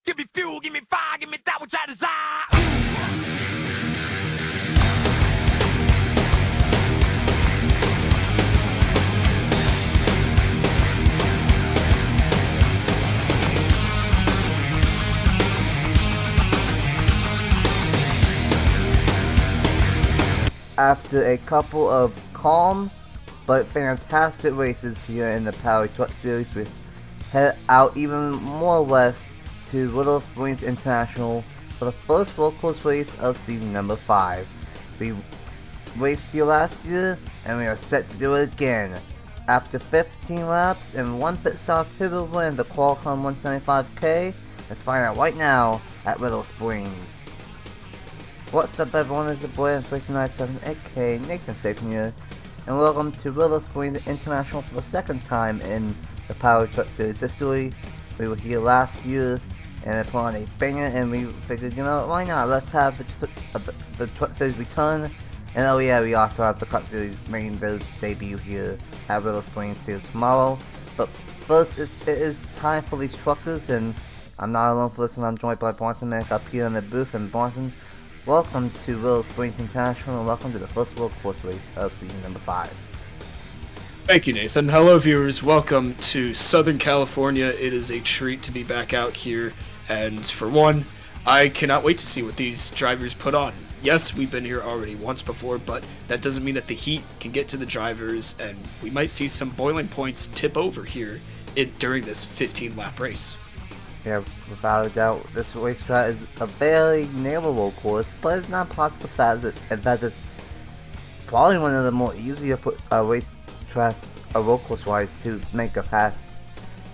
Give me fuel, give me fire, give me that which I desire. After a couple of calm but fantastic races here in the Powerade Truck Series, we head out even more west to Willow Springs International for the first road course race of season number 5. We raced here last year and we are set to do it again. After 15 laps and 1 pit stop, who will win the Qualcomm 175k? Let's find out right now at Willow Springs. What's up everyone, it's your boy NR2003 aka Nathan Stapleton here, and welcome to Willow Springs International for the second time in the Powerade Truck Series history. We were here last year and it put on a banger, and we figured, you know, why not, let's have the Truck Series return. And oh yeah, we also have the Truck Series main debut here at Willow Springs here tomorrow. But first, it is time for these truckers, and I'm not alone for this one. I'm joined by Bronson Mac up here in the booth. And Bronson, welcome to Willow Springs International, and welcome to the first road course race of season number 5. Thank you, Nathan. Hello, viewers. Welcome to Southern California. It is a treat to be back out here, and for one, I cannot wait to see what these drivers put on. Yes, we've been here already once before, but that doesn't mean that the heat can get to the drivers, and we might see some boiling points tip over here during this 15-lap race. Yeah, without a doubt, this racetrack is a very narrow road course, but it's not possible to pass it. In fact, it's probably one of the more easier racetracks, road course-wise, to make a pass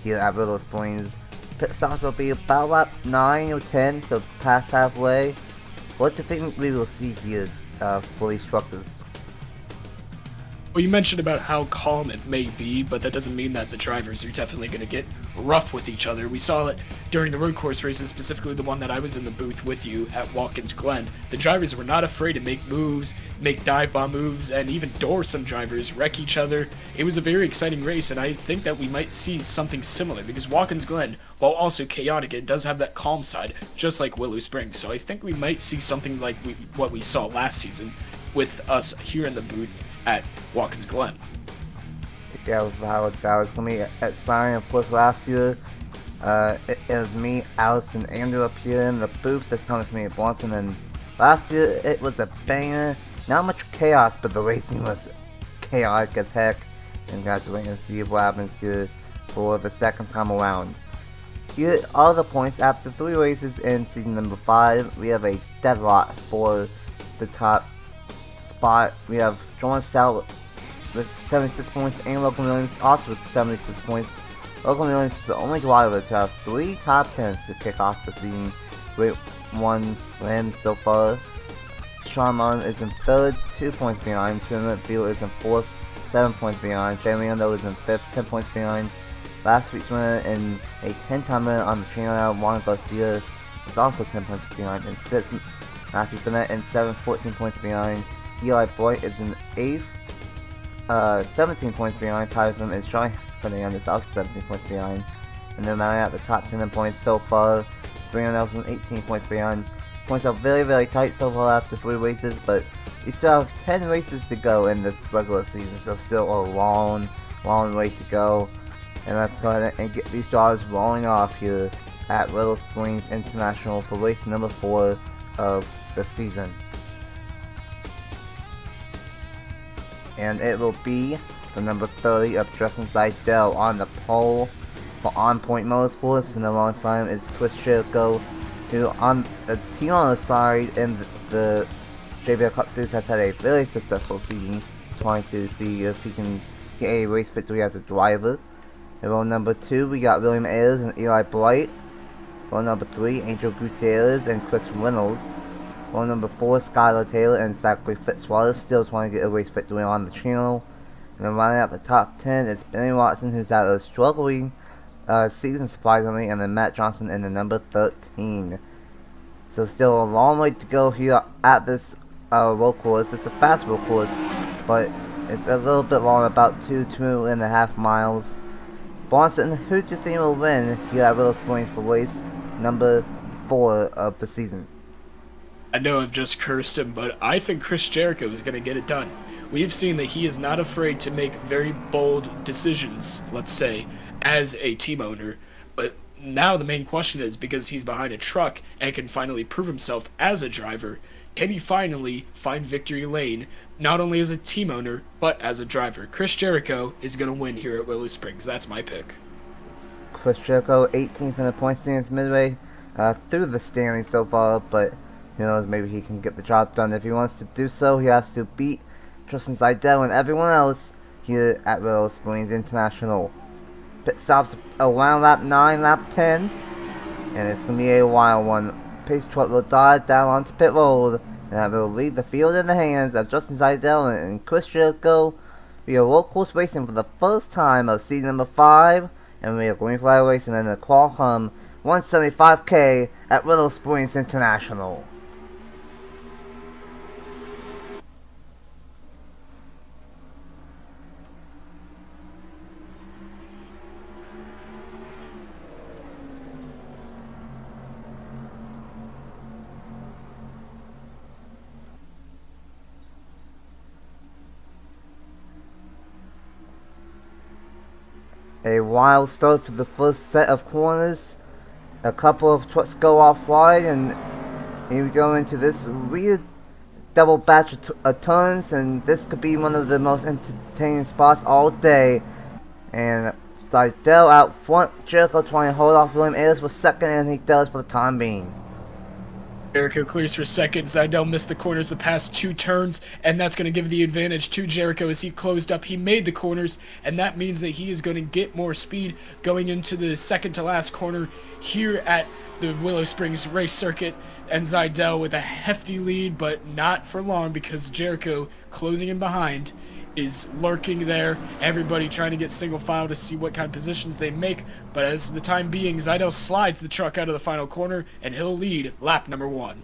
here at Willow Springs. Pit stops will be about lap 9 or 10, so past halfway. What do you think we will see here for these truckers? Well, you mentioned about how calm it may be, but that doesn't mean that the drivers are definitely going to get rough with each other. We saw it during the road course races, specifically the one that I was in the booth with you at Watkins Glen. The drivers were not afraid to make moves, make dive bomb moves, and even door some drivers, wreck each other. It was a very exciting race, and I think that we might see something similar, because Watkins Glen, while also chaotic, it does have that calm side, just like Willow Springs. So I think we might see something like what we saw last season with us here in the booth at Watkins Glen. Yeah, without a doubt, it's going to be exciting. Of course, last year, it was me, Alice, and Andrew up here in the booth. This time it's me and Bronson, and last year it was a banger. Not much chaos, but the racing was chaotic as heck. And we have to wait and see what happens here for the second time around. Here are the points. After 3 races in season number 5, we have a deadlock for the top spot. We have John Stout with 76 points, and Local Millions also with 76 points. Local Millions is the only driver to have 3 top 10s to kick off the season with 1 win so far. Sean Martin is in 3rd, 2 points behind. Tournament Field is in 4th, 7 points behind. Jamie Ando is in 5th, 10 points behind. Last week's winner in a 10-time winner on the channel, Juan Garcia, is also 10 points behind. In 6th, Matthew Bennett in 7th, 14 points behind. Eli Boyd is in 8th, 17 points behind. Typhon is Sean Fernandez is also 17 points behind. And then rounding out the top 10 in points so far, Brian Nelson 18 points behind. Points are very, very tight so far after 3 races, but we still have 10 races to go in this regular season, so still a long, long way to go. And let's go ahead and get these drivers rolling off here at Willow Springs International for race number 4 of the season. And it will be the number 30 of Justin Seidel on the pole for On Point Motorsports, and alongside him is Chris Jericho, who on the team on the side in the JBL Cup Series has had a very successful season, trying to see if he can get a race victory as a driver. In row number 2, we got William Ayers and Eli Bright. Row number 3, Angel Gutierrez and Chris Reynolds. Row number 4, Skylar Taylor and Zachary Fitzwater, still trying to get a race victory on the channel. And then running out the top 10 is Benny Watson, who's had a struggling season surprisingly, and then Matt Johnson in the number 13. So still a long way to go here at this road course. It's a fast road course, but it's a little bit long, about 2.5 miles. Bronson, who do you think will win here at Willow Springs for race number 4 of the season. I know I've just cursed him, but I think Chris Jericho is going to get it done. We have seen that he is not afraid to make very bold decisions, let's say, as a team owner. But now the main question is, because he's behind a truck and can finally prove himself as a driver, can he finally find victory lane, not only as a team owner, but as a driver? Chris Jericho is going to win here at Willow Springs. That's my pick. Chris Jericho, 18th in the point standings midway through the standings so far, but who knows, maybe he can get the job done. If he wants to do so, he has to beat Justin Seidel and everyone else here at Willow Springs International. Pit stops around lap 9, lap 10, and it's going to be a wild one. Pace truck will dive down onto pit road, and that will leave the field in the hands of Justin Seidel and Chris Jericho. We are road course racing for the first time of season number 5, and we are going fly racing in the Qualcomm 175k at Willow Springs International. A wild start for the first set of corners. A couple of trucks go off wide, and here we go into this weird double batch of turns, and this could be one of the most entertaining spots all day. And Seidel out front, Jericho trying to hold off William Ayers for second, and he does for the time being. Jericho clears for second. Seidel missed the corners the past 2 turns, and that's going to give the advantage to Jericho as he closed up. He made the corners, and that means that he is going to get more speed going into the second to last corner here at the Willow Springs race circuit. And Seidel with a hefty lead, but not for long, because Jericho, closing in behind, is lurking there. Everybody trying to get single file to see what kind of positions they make. But as the time being, Seidel slides the truck out of the final corner, and he'll lead lap number 1.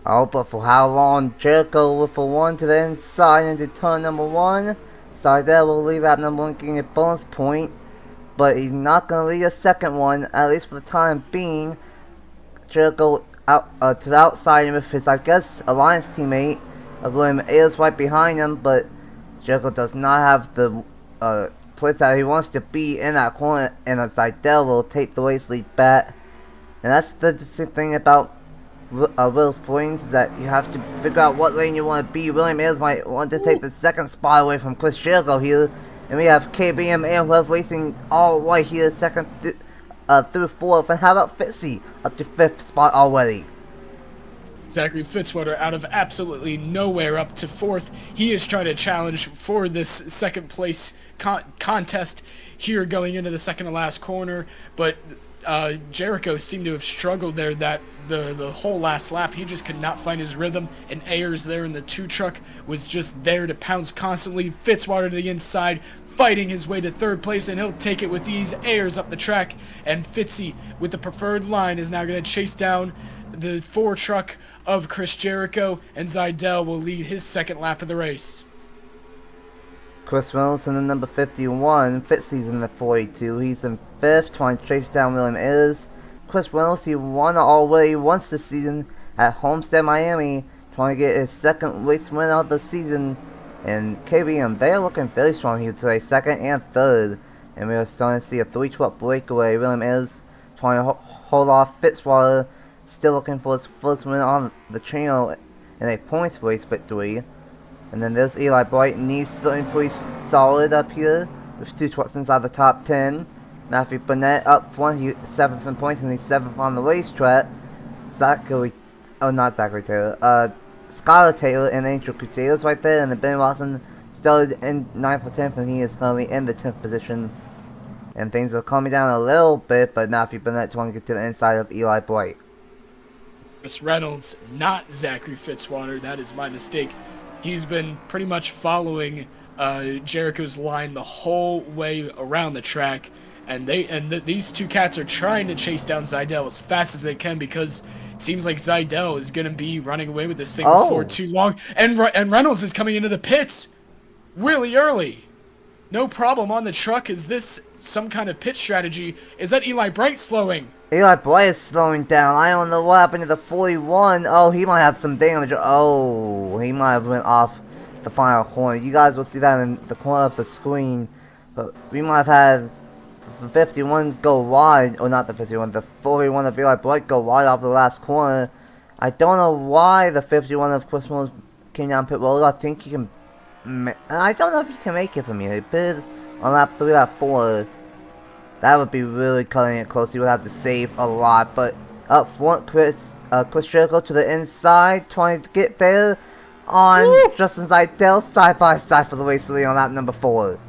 Oh, but for how long? Jericho with a 1 to the inside into turn number 1. Seidel will leave lap number 1 getting a bonus point, but he's not going to lead a second one, at least for the time being. Jericho out to the outside with his, I guess, alliance teammate William Ayers right behind him, but Jericho does not have the place that he wants to be in that corner, and Seidel will take the race lead back. And that's the interesting thing about Willow Springs, is that you have to figure out what lane you want to be. William Ayers might want to take the second spot away from Chris Jericho here, and we have KBM and Web Racing all right here, second through 4th, and how about Fitzy up to 5th spot already? Zachary Fitzwater out of absolutely nowhere up to 4th. He is trying to challenge for this second place contest here going into the second to last corner, but Jericho seemed to have struggled there that the whole last lap. He just could not find his rhythm, and Ayers there in the 2 truck was just there to pounce constantly. Fitzwater to the inside, fighting his way to 3rd place, and he'll take it with ease. Ayers up the track, and Fitzy with the preferred line is now going to chase down the 4 truck of Chris Jericho, and Seidel will lead his second lap of the race. Chris Reynolds in the number 51, Fitzy's in the 42, he's in 5th, trying to chase down William Ayers. Chris Reynolds, he won already once this season at Homestead, Miami, trying to get his second race win of the season. And KBM, they are looking very strong here today, 2nd and 3rd. And we are starting to see a 3-truck breakaway. William Ayers trying to hold off Fitzwater, still looking for his first win on the channel in a points race victory. And then there's Eli Bright, and he's looking pretty solid up here with 2 trucks inside the top 10. Matthew Burnett up front, he's 7th in points, and he's 7th on the racetrack. Skylar Taylor and Angel Crusaders right there, and then Ben Watson started in 9th or 10th, and he is currently in the 10th position. And things are calming down a little bit, but Matthew Burnett trying to get to the inside of Eli Bright. Chris Reynolds, not Zachary Fitzwater. That is my mistake. He's been pretty much following Jericho's line the whole way around the track, and these 2 cats are trying to chase down Seidel as fast as they can, because it seems like Seidel is going to be running away with this thing before too long. And Reynolds is coming into the pits really early. No problem on the truck. Is this some kind of pit strategy? Is that Eli Bright slowing? Eli Bright is slowing down. I don't know what happened to the 41. Oh, he might have some damage. Oh, he might have went off the final corner. You guys will see that in the corner of the screen. But we might have had the 51 go wide. Or not the 51, the 41 of Eli Bright go wide off the last corner. I don't know why the 51 of Chris Williams came down pit road. I think he can... I don't know if he can make it from here. He pitted on lap 3, lap 4. That would be really cutting it close. He would have to save a lot. But up front, Chris Jericho to the inside, trying to get there on Justin Seidel, side by side for the race lead on lap number 4.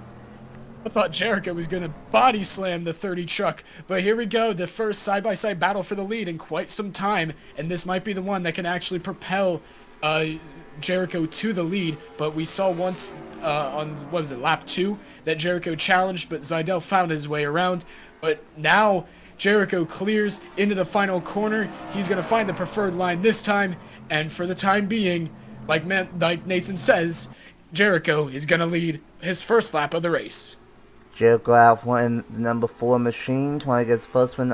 I thought Jericho was going to body slam the 30 truck, but here we go, the first side-by-side battle for the lead in quite some time, and this might be the one that can actually propel Jericho to the lead. But we saw once on, what was it, lap 2, that Jericho challenged, but Seidel found his way around. But now Jericho clears into the final corner. He's going to find the preferred line this time, and for the time being, like Nathan says, Jericho is going to lead his first lap of the race. Jericho out front in the number 4 machine, trying to get his first win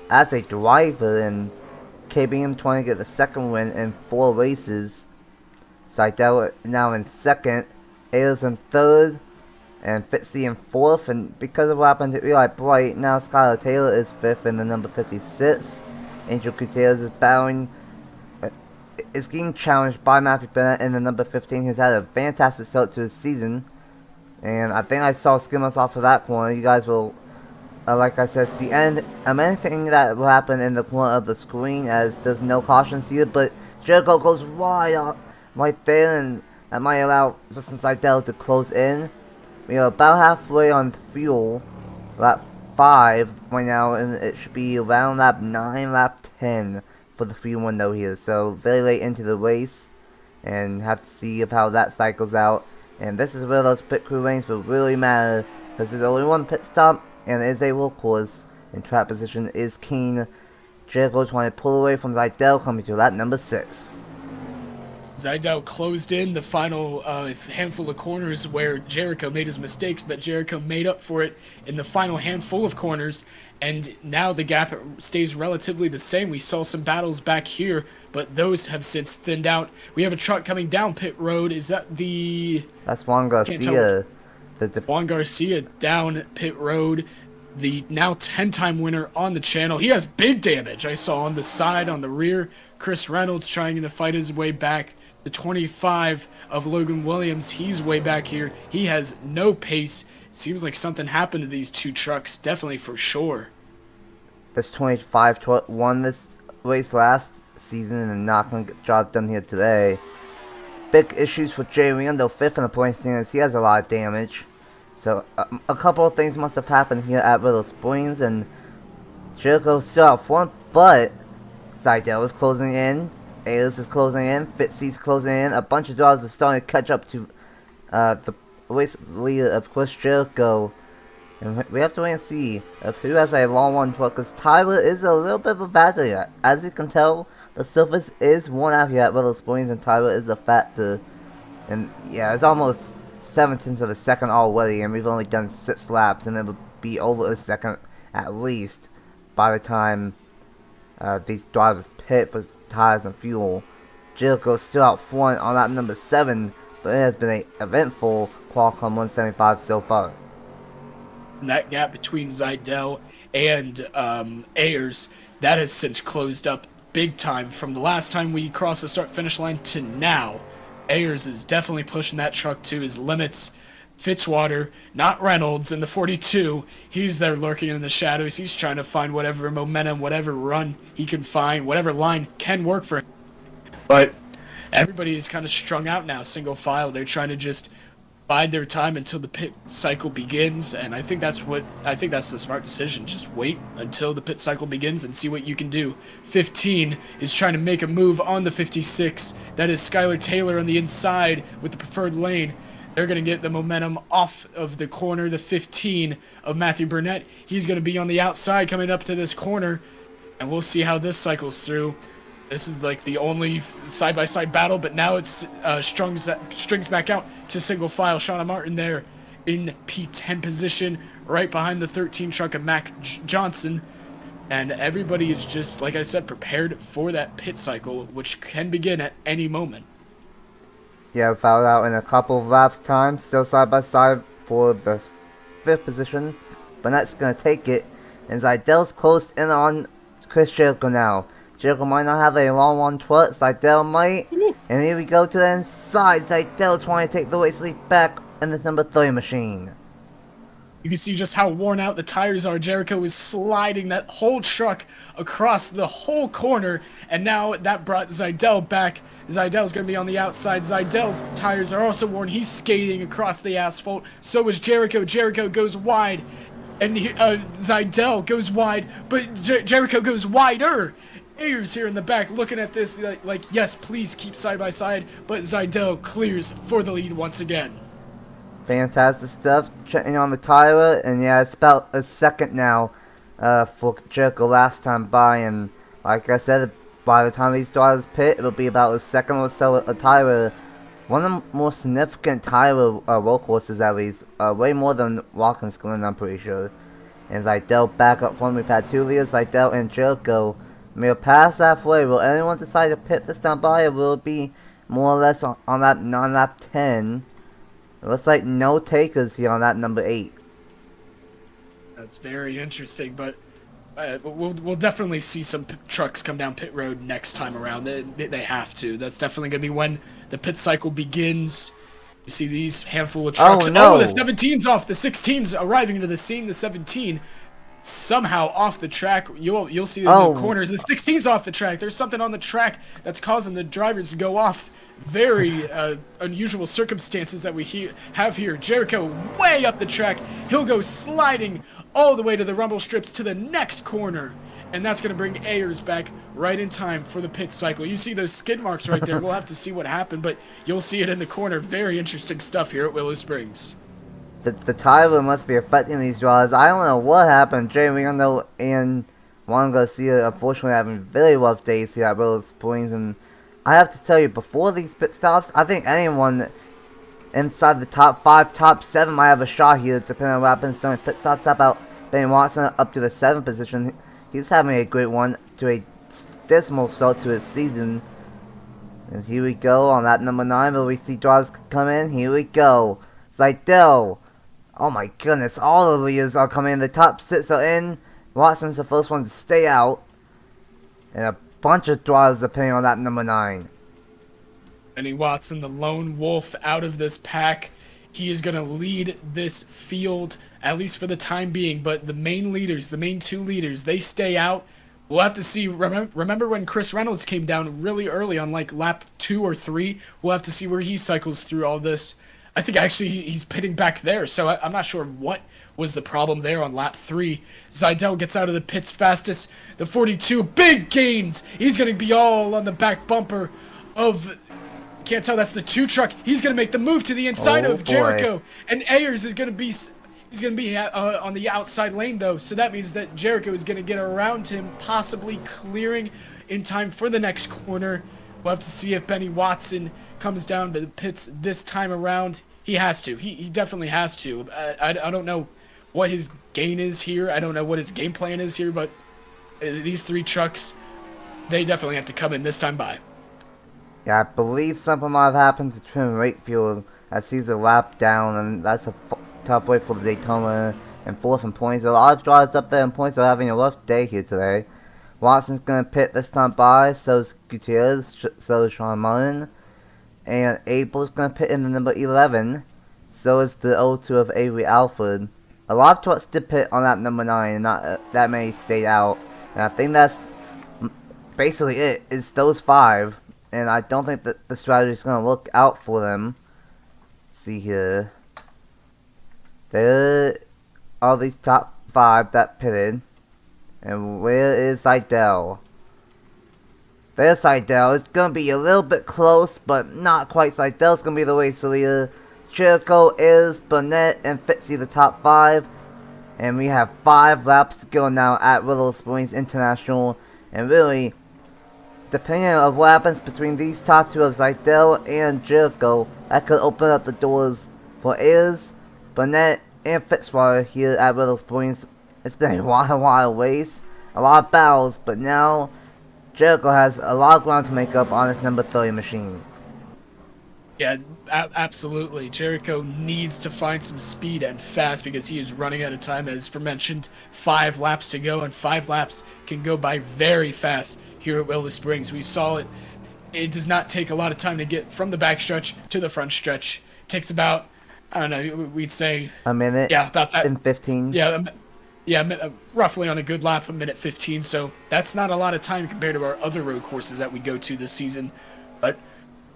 as a driver, and KBM trying to get the second win in 4 races. Seidel now in second, Ayers in third, and Fitzy in 4th, and because of what happened to Eli Bright, now Skylar Taylor is 5th in the number 56. Angel Gutierrez is battling, is getting challenged by Matthew Bennett in the number 15, who's had a fantastic start to his season. And I think I saw skimmers off of that corner. You guys will, like I said, see anything that will happen in the corner of the screen, as there's no cautions here. But Jericho goes wide up right there, and that might allow Justin Seidel to close in. We are about halfway on fuel, lap 5 right now, and it should be around lap 9, lap 10 for the fuel window here. So very late into the race, and have to see how that cycles out. And this is where those pit crew ranks will really matter, because there's only one pit stop, and it is a workhorse, and track position is keen. Jericho trying to pull away from Seidel, coming to lap number 6. Seidel closed in the final handful of corners where Jericho made his mistakes, but Jericho made up for it in the final handful of corners, and now the gap stays relatively the same. We saw some battles back here, but those have since thinned out. We have a truck coming down pit road. Is that the... That's Juan Garcia. Juan Garcia down pit road. The now 10-time winner on the channel. He has big damage. I saw on the side, on the rear. Chris Reynolds trying to fight his way back. The 25 of Logan Williams, he's way back here. He has no pace. Seems like something happened to these two trucks, definitely for sure. This 25 won this race last season and not going to get the job done here today. Big issues for Jay Rando, 5th in the point standings. He has a lot of damage. So a couple of things must have happened here at Willow Springs, and Jericho's still out front, but Seidel is closing in, Ayers is closing in, Fitzy's closing in, a bunch of drivers are starting to catch up to the race leader of Chris Jericho. And we have to wait and see of who has a long one truck, because Tyler is a little bit of a factor. As you can tell, the surface is worn out here at Willow Springs, and Tyler is a factor. And yeah, it's almost 0.7 of a second already, and we've only done 6 laps, and it will be over a second at least by the time these drivers pit for tires and fuel. Jericho's still out front on lap number 7, but it has been an eventful Qualcomm 175 so far. And that gap between Seidel and Ayers, that has since closed up big time from the last time we crossed the start-finish line to now. Ayers is definitely pushing that truck to his limits. Fitzwater, not Reynolds, in the 42, he's there lurking in the shadows. He's trying to find whatever momentum, whatever run he can find, whatever line can work for him. But everybody is kind of strung out now, single file. They're trying to just bide their time until the pit cycle begins, and I think that's the smart decision. Just wait until the pit cycle begins and see what you can do. 15 is trying to make a move on the 56. That is Skylar Taylor on the inside with the preferred lane. They're going to get the momentum off of the corner. The 15 of Matthew Burnett, he's going to be on the outside coming up to this corner, and we'll see how this cycles through. This is like the only side-by-side battle, but now it's strings back out to single file. Shauna Martin there in P10 position, right behind the 13 truck of Mac Johnson. And everybody is just, like I said, prepared for that pit cycle, which can begin at any moment. Yeah, fouled out in a couple of laps time, still side by side for the 5th position. Burnett's gonna take it, and Zeidel's close in on Chris Jericho now. Jericho might not have a long one to it, Zeidel might. And here we go to the inside, Zeidel trying to take the weight sleep back in this number 3 machine. You can see just how worn out the tires are. Jericho is sliding that whole truck across the whole corner, and now that brought Zeidel back. Zeidel's going to be on the outside. Zeidel's tires are also worn. He's skating across the asphalt. So is Jericho. Jericho goes wide, and Zeidel goes wide, but Jericho goes wider. Ayers here in the back looking at this like, yes, please keep side by side, but Zeidel clears for the lead once again. Fantastic stuff, checking on the tire, and yeah, it's about a second now for Jericho last time by, and like I said, by the time these drivers pit, it'll be about a second or so a tire. One of the more significant tire workhorses, at least, way more than Watkins going, I'm pretty sure. And Zeidel back up front, we've had 2 leaders, Zeidel and Jericho. We're past halfway. Will anyone decide to pit this time by, or will it be more or less on that non-lap 10? It looks like no takers here on that number 8. That's very interesting, but we'll definitely see some trucks come down pit road next time around. They have to. That's definitely going to be when the pit cycle begins. You see these handful of trucks. Oh, no. Oh, the 17's off. The 16's arriving into the scene. The 17 somehow off the track. You'll see in the corners. The 16's off the track. There's something on the track that's causing the drivers to go off. Very unusual circumstances that we have here. Jericho way up the track. He'll go sliding all the way to the rumble strips to the next corner. And that's going to bring Ayers back right in time for the pit cycle. You see those skid marks right there. We'll have to see what happened, but you'll see it in the corner. Very interesting stuff here at Willow Springs. The tire must be affecting these drivers. I don't know what happened. Jay Leonardo and Juan Garcia, unfortunately, having very rough days here at Willow Springs, and I have to tell you, before these pit stops, I think anyone inside the top 5, top 7 might have a shot here, depending on what happens during pit stops. How about Ben Watson up to the 7th position? He's having a great one to a dismal start to his season. And here we go on that number 9, where we see drivers come in. Here we go. Zeidel. Oh my goodness, all the leaders are coming in. The top 6 are in. Watson's the first one to stay out. And a bunch of drivers depending on that number 9. Benny Watson, the lone wolf out of this pack. He is going to lead this field, at least for the time being. But the main leaders, the main 2 leaders, they stay out. We'll have to see. Remember when Chris Reynolds came down really early on like lap 2 or 3? We'll have to see where he cycles through all this. I think actually he's pitting back there, so I'm not sure what was the problem there on lap 3. Zeidel gets out of the pits fastest. The 42, big gains. He's going to be all on the back bumper of, can't tell, that's the 2 truck. He's going to make the move to the inside of Jericho. And Ayers is going to be, on the outside lane though, so that means that Jericho is going to get around him, possibly clearing in time for the next corner. We'll have to see if Benny Watson comes down to the pits this time around. He has to. He definitely has to. I don't know what his gain is here. I don't know what his game plan is here, but these 3 trucks, they definitely have to come in this time by. Yeah, I believe something might have happened to Trim Wakefield as he's a lap down, and that's a tough way for the Daytona and 4th in points. A lot of drivers up there in points are having a rough day here today. Watson's going to pit this time by, so is Gutierrez, so is Sean Mullen. And Abel's going to pit in the number 11, so is the 02 of Avery Alford. A lot of trucks did pit on that number 9, and not that many stayed out. And I think that's basically it. It's those 5, and I don't think that the strategy is going to work out for them. Let's see here. There are these top 5 that pitted. And where is Zeidel? There's Zeidel. It's going to be a little bit close, but not quite. Zeidel's going to be the race leader. Jericho is Burnett and Fitzy the top 5. And we have 5 laps to go now at Willow Springs International. And really, depending on what happens between these top 2 of Zeidel and Jericho, that could open up the doors for Ayers Burnett and Fitzwater here at Willow Springs. It's been a wild race, a lot of battles, but now Jericho has a lot of ground to make up on his number 30 machine. Yeah, absolutely. Jericho needs to find some speed and fast because he is running out of time. As mentioned, 5 laps to go, and 5 laps can go by very fast here at Willow Springs. We saw it. It does not take a lot of time to get from the back stretch to the front stretch. It takes about, I don't know, we'd say a minute. Yeah, about that. In 15. Yeah, roughly on a good lap, a minute 15. So that's not a lot of time compared to our other road courses that we go to this season. But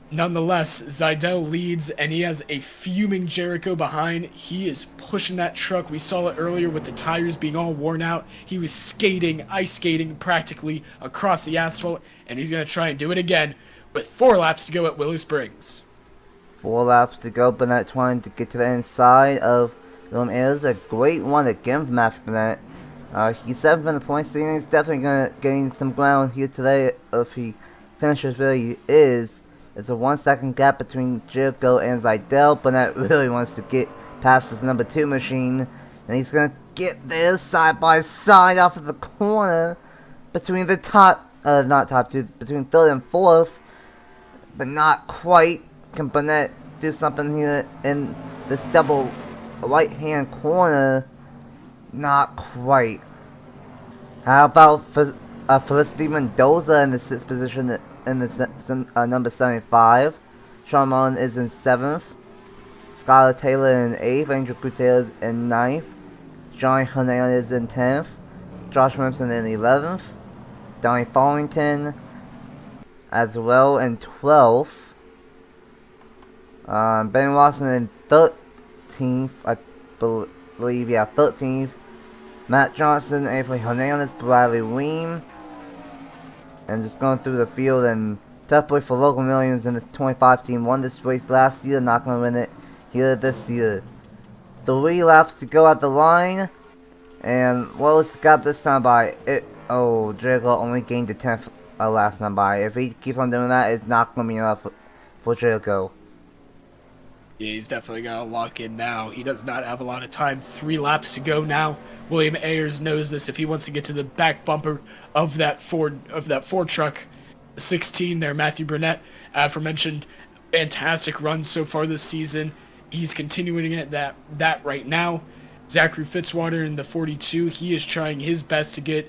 nonetheless, Zidell leads, and he has a fuming Jericho behind. He is pushing that truck. We saw it earlier with the tires being all worn out. He was skating, ice skating practically across the asphalt, and he's going to try and do it again with 4 laps to go at Willow Springs. 4 laps to go. Burnett trying to get to the inside of William Ayers. A great one again from Matthew Burnett. He's 7th in the points standings. He's definitely going to gain some ground here today if he finishes where he is. It's a 1 second gap between Jericho and Zidell. Burnett really wants to get past his number 2 machine. And he's going to get there side by side off of the corner between the between 3rd and 4th. But not quite. Can Burnett do something here in this double right hand corner? Not quite. How about Felicity Mendoza in the 6th position in the number 75. Sean Mullen is in 7th. Skylar Taylor in 8th. Angel Gutierrez in 9th. Johnny Hernandez in 10th. Josh Williamson in 11th. Donnie Fallington as well in 12th. Ben Watson in 13th, I believe, 13th. Matt Johnson, Anthony Hernandez, Bradley Weem. And just going through the field, and Tough Boy for Local Millions in this 25 team won this race last year, not going to win it here this year. 3 laps to go at the line, and what was got this time by? Jericho only gained the 10th last time by. If he keeps on doing that, it's not going to be enough for Jericho. Yeah, he's definitely going to lock in now. He does not have a lot of time. 3 laps to go now. William Ayers knows this. If he wants to get to the back bumper of that Ford truck, 16 there, Matthew Burnett, aforementioned, fantastic run so far this season. He's continuing at that right now. Zachary Fitzwater in the 42. He is trying his best to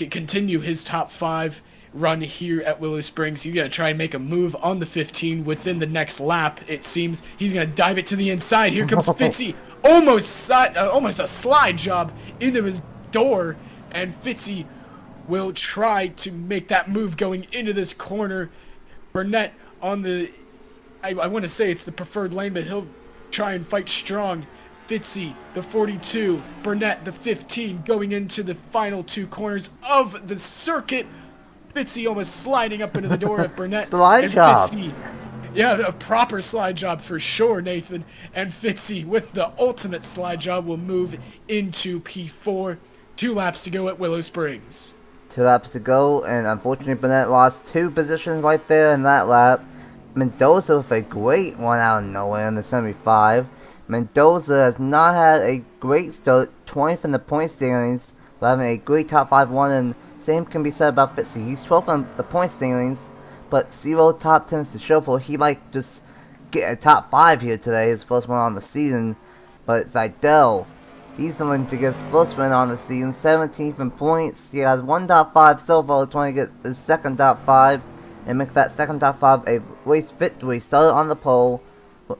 continue his top 5 run here at Willow Springs. He's going to try and make a move on the 15 within the next lap. It seems he's going to dive it to the inside. Here comes Fitzy. Almost a slide job into his door. And Fitzy will try to make that move going into this corner. Burnett on the, I want to say it's the preferred lane, but he'll try and fight strong. Fitzy, the 42. Burnett, the 15, going into the final 2 corners of the circuit. Fitzy almost sliding up into the door of Burnett. Slide job. Fitzy, yeah, a proper slide job for sure, Nathan. And Fitzy, with the ultimate slide job, will move into P4. 2 laps to go at Willow Springs. 2 laps to go, and unfortunately Burnett lost 2 positions right there in that lap. Mendoza with a great one out of nowhere in the 75. Mendoza has not had a great start, 20th in the point standings, but having a great top 5 one, and same can be said about Fitzy. He's 12th on the point standings, but 0 top 10s to show for. He might just get a top 5 here today, his first one on the season. But Zidell, he's looking to get his first win on the season, 17th in points. He has 1 top 5 so far, trying to get his 2nd top 5 and make that 2nd top 5 a race victory. Started on the pole,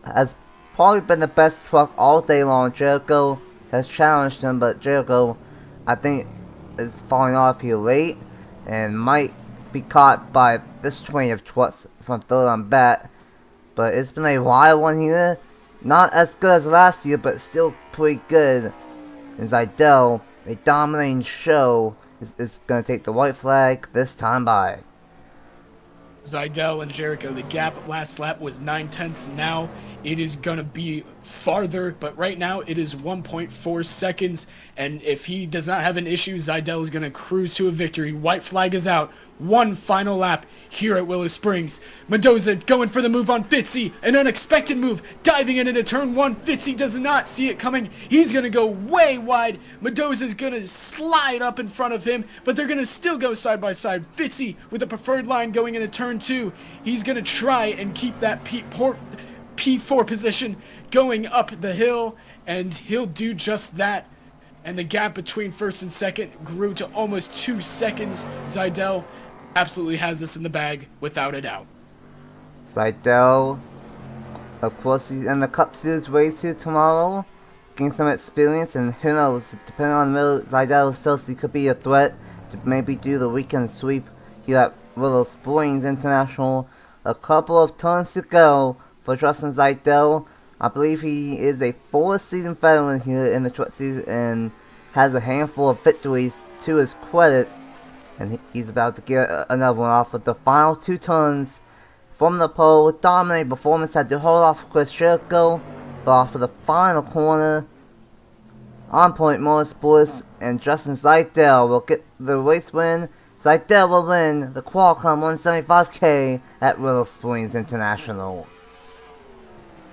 has probably been the best truck all day long. Jericho has challenged him, but Jericho, I think, is falling off here late and might be caught by this train of trucks from 3rd on back. But it's been a wild one here. Not as good as last year, but still pretty good. And Zidell, a dominating show, is going to take the white flag this time by. Zidell and Jericho, the gap last lap was 9/10. Now it is going to be farther, but right now it is 1.4 seconds. And if he does not have an issue, Zidell is going to cruise to a victory. White flag is out. One final lap here at Willow Springs. Mendoza going for the move on Fitzy. An unexpected move, diving into turn one. Fitzy does not see it coming. He's going to go way wide. Mendoza's going to slide up in front of him, but they're going to still go side by side. Fitzy with the preferred line going into turn two. He's going to try and keep that P4 position going up the hill, and he'll do just that. And the gap between first and second grew to almost 2 seconds. Zidell absolutely has this in the bag, without a doubt. Zidell, of course, he's in the Cup Series race here tomorrow. Gain some experience, and who knows, depending on whether Zidell still could be a threat to maybe do the weekend sweep here at Willow Springs International. A couple of turns to go for Justin Zidell. I believe he is a 4-season veteran here in the Truck Series and has a handful of victories to his credit. And he's about to get another one off with the final 2 turns from the pole. Dominating performance, had to hold off Chris Jericho, but off of the final corner, On Point Motorsports and Justin Zidell will get the race win. Zidell will win the Qualcomm 175k at Willow Springs International.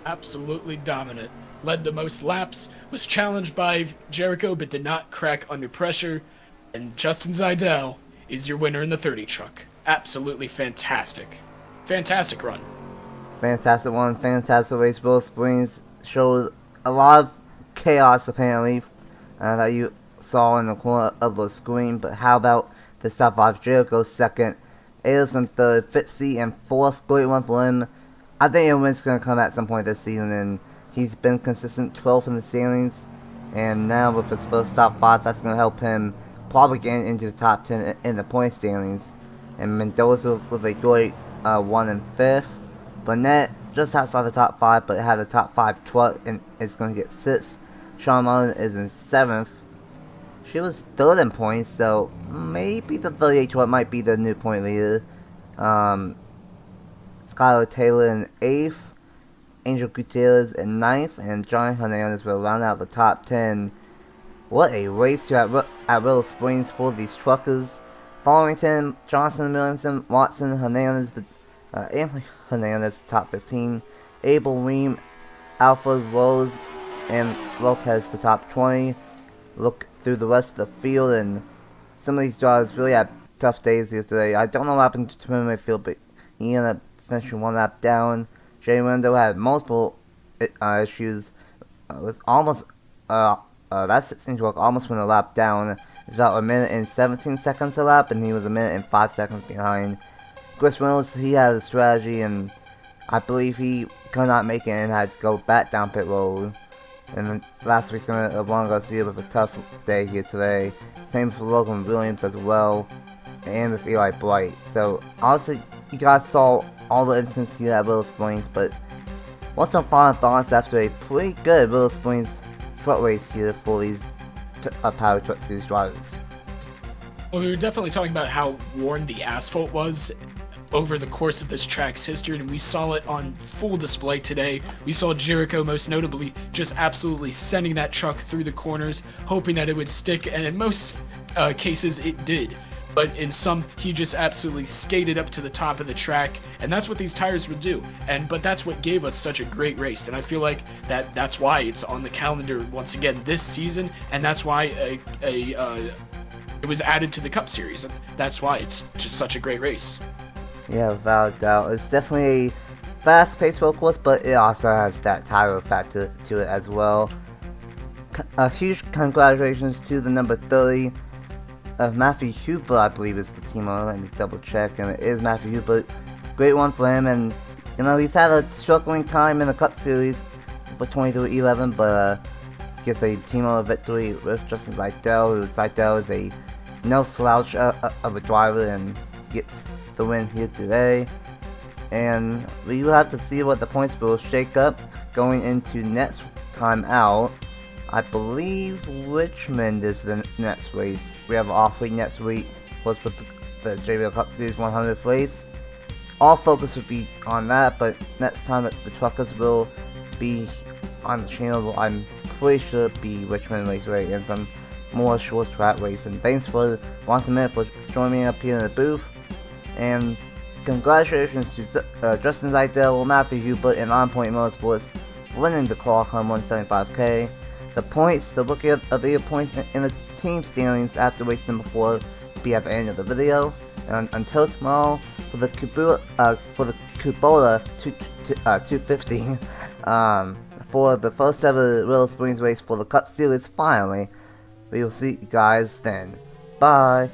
Absolutely dominant. Led the most laps, was challenged by Jericho but did not crack under pressure. And Justin Zidell is your winner in the 30 truck. Absolutely fantastic. Fantastic run. Fantastic one, fantastic race. Willow Springs showed a lot of chaos apparently that you saw in the corner of the screen. But how about the South 5 Jericho second, Ailton third, Fitzy in fourth. Great one for him. I think a win's going to come at some point this season, and he's been consistent 12th in the standings, and now with his first top 5, that's going to help him probably get into the top 10 in the point standings. And Mendoza with a great 1 and 5th. Burnett just outside the top 5, but had a top 5 truck and is going to get 6th. Sean Martin is in 7th. She was 3rd in points, so maybe the 38 truck might be the new point leader. Skylar Taylor in 8th, Angel Gutierrez in 9th, and John Hernandez will round out the top 10. What a race here at Willow Springs for these truckers. Farmington, Johnson, Williamson, Watson, Hernandez, Anthony Hernandez, top 15. Abel Ream, Alfred Rose, and Lopez, the top 20. Look through the rest of the field, and some of these drivers really had tough days here today. I don't know what happened to Tim Mayfield, but he ended up finishing 1 lap down. Jay Rindo had multiple issues. Was almost that 16 truck almost went a lap down. It's about 1 minute and 17 seconds a lap, and he was 1 minute and 5 seconds behind. Chris Reynolds, he had a strategy, and I believe he could not make it and had to go back down pit road. And then last week's Juan Garcia with a tough day here today. Same for Logan Williams as well, and with Eli Bright. So honestly, you guys saw all the instances here at Willow Springs, but what's some final thoughts after a pretty good Willow Springs truck race here for these Power Truck Series drivers? Well, we were definitely talking about how worn the asphalt was over the course of this track's history, and we saw it on full display today. We saw Jericho most notably just absolutely sending that truck through the corners, hoping that it would stick, and in most cases it did. But in some, he just absolutely skated up to the top of the track, and that's what these tires would do. But that's what gave us such a great race, and I feel like that's why it's on the calendar once again this season, and that's why it was added to the Cup Series. And that's why it's just such a great race. Yeah, without a doubt. It's definitely a fast-paced road course, but it also has that tire factor to it as well. A huge congratulations to the number 30. Matthew Hubert, I believe, is the team owner. Let me double check, and it is Matthew Hubert. Great one for him, and you know, he's had a struggling time in the Cup Series for 23-11, but he gets a team owner victory with Justin Zidell. Zidell is a no slouch of a driver and gets the win here today. And we will have to see what the points will shake up going into next time out. I believe Richmond is the next race. We have an off week next week, of course, with the JBL Cup Series 100th race. all focus would be on that, but next time the truckers will be on the channel, I'm pretty sure it'll be Richmond Raceway and some more short track racing. Thanks for once a minute for joining me up here in the booth, and congratulations to Justin Zeidel, Matthew Hubert, and On Point Motorsports for winning the Qualcomm 175k. The rookie of the year points in the team standings after racing number 4 will be at the end of the video. And until tomorrow, for the Kubota 250, for the first ever Willow Springs race for the Cup Series finally, we will see you guys then. Bye!